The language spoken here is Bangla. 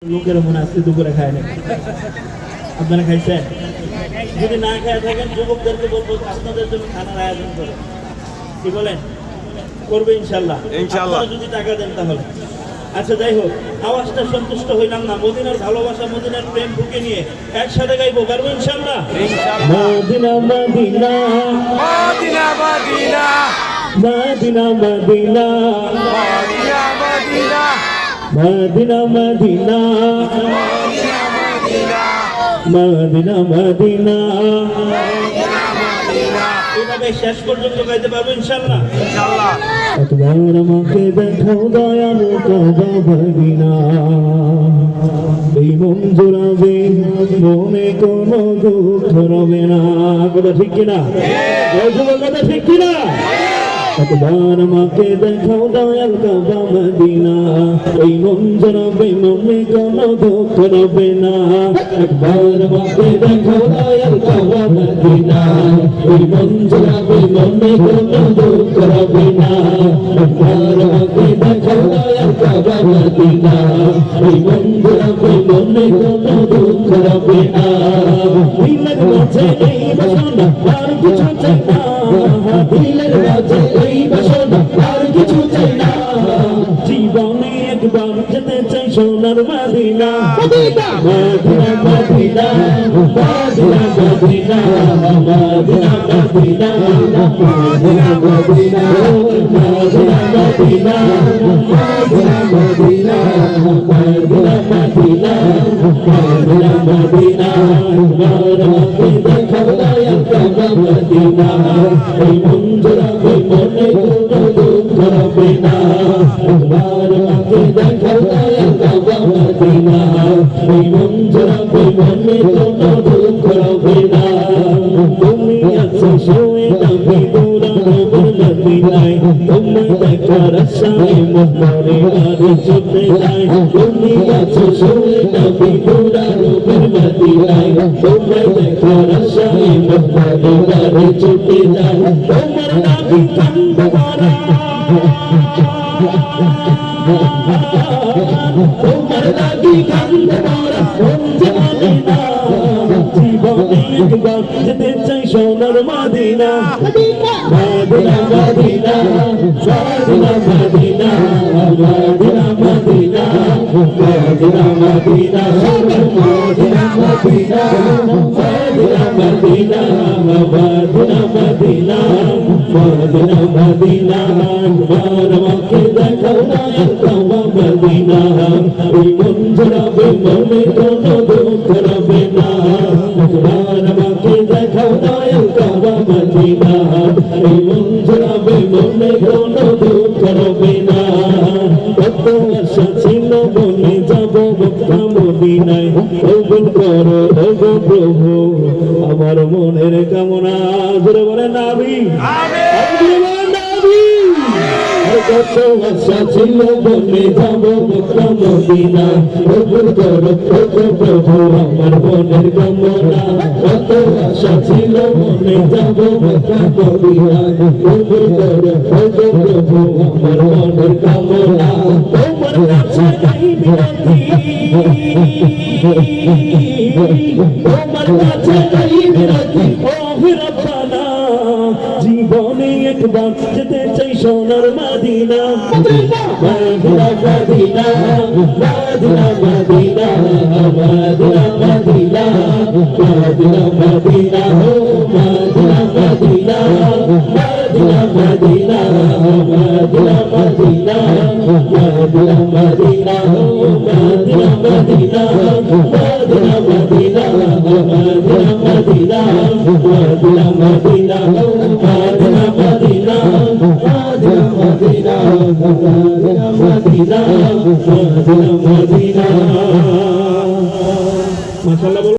লোকের মনে আজকে দুপুরে খায় না, আপনারা খাইছেন? যদি না খেয়ে থাকেন যুবকদেরকে বলবো আপনাদের জন্য খানার আয়োজন করে, কি বলেন? করবে ইনশাল্লাহ, ইনশাল্লাহ যদি টাকা দেন তাহলে। আচ্ছা যাই হোক, আওয়াজটা সন্তুষ্ট হইলাম না। মদিনার ভালোবাসা, মদিনার প্রেম বুকে নিয়ে একসাথে গাইবো, পারবো ইনশাল্লাহ? Medina Medina Medina Medina Medina Medina Medina Medina Medina এভাবে শেষ পর্যন্ত গাইতে পারবো ইনশাল্লাহ। একবার আমাকে দেখাও দয়াল কাবা মদিনা, এই মন জোড়াবে, মনে কোনো দুঃখ রবে না। কথা ঠিক কিনা? কথা ঠিক কিনা? একবার আমাকে দেখাও দয়াল কাবা মদিনা, এই মন জোড়াবে, মনে কোনো দুঃখ রবে না। একবার আমাকে দেখাও দয়াল কাবা মদিনা, এই মন জোড়াবে, মনে কোনো দুঃখ রবে না। একবার আমাকে দেখাও দয়াল কাবা মদিনা, এই মন জোড়াবে, মনে কোনো দুঃখ রবে না। দিলের মাঝে এই বাসনা আর কিছু চাই না, দিলের মাঝে এই বাসনা আর কিছু চাই না। জীবনে একবার যেতে চাই সোনার Medina, Medina Medina Medina Medina Medina Medina Medina Medina Medina Medina Medina Medina Medina Medina Medina দেখাও দয়াল কাবা মদিনা, এই মন জোড়াবে, মনে কোনো দুঃখ রবে না। একবার আমাকে দেখাও দয়াল কাবা মদিনা, এই মন জোড়াবে, মনে কোনো দুঃখ রবে না। তুমি আছো শুয়ে নবী দৌড়ানো মদিনায়, তোমার দেখার আশায় মন মরে আর ছুটে যায়। তুমি আছো শুয়ে নবী দৌড়ানো মদিনায়, তোমার দেখার আশায় মন মরে আর ছুটে যায়। তোমার নামে কান্দ ভরা, তোমার লাগি কান্দ ভরা মন জানে না। জীবনে একবার যেতে চাই সোনার Medina, Medina Medina Medina Medina Medina Medina Medina Medina Medina Medina Medina Medina Medina Medina Medina. আমাকে দেখাও দয়াল কাবা মদিনা, ওই মন জোড়াবে, মনে কোনো দুঃখ রবে না। একবার আমাকে দেখাও দয়াল কাবা মদিনা, এই মন জোড়াবে, মনে কোনো দুঃখ রবে না। কত আশা ছিল মনে যাব মক্কা মদিনায়, কবুল করো ওগো প্রভু আমার মনের কামনা। জোরে বলেন আমিন, আমিন। কত আশা ছিল মনে যাব মক্কা মদিনা, কবুল করো ওগো প্রভু আমার মনের কামনা। কত আশা ছিল মনে যাব মক্কা মদিনা, কবুল করো ওগো প্রভু আমার মনের কামনা। তোমার কাছে নাই বিনতি, তোমার কাছে নাই বিনতি ও রব্বানা। জীবনে একবার যেতে চাই সোনার Medina, Medina Medina Medina Medina Medina Medina Medina Medina Medina ও Medina Medina Medina Medina Medina Medina Medina Medina ও Medina Medina Medina Medina Medina Medina Medina Medina ও Medina Medina Medina Medina Medina Medina Medina.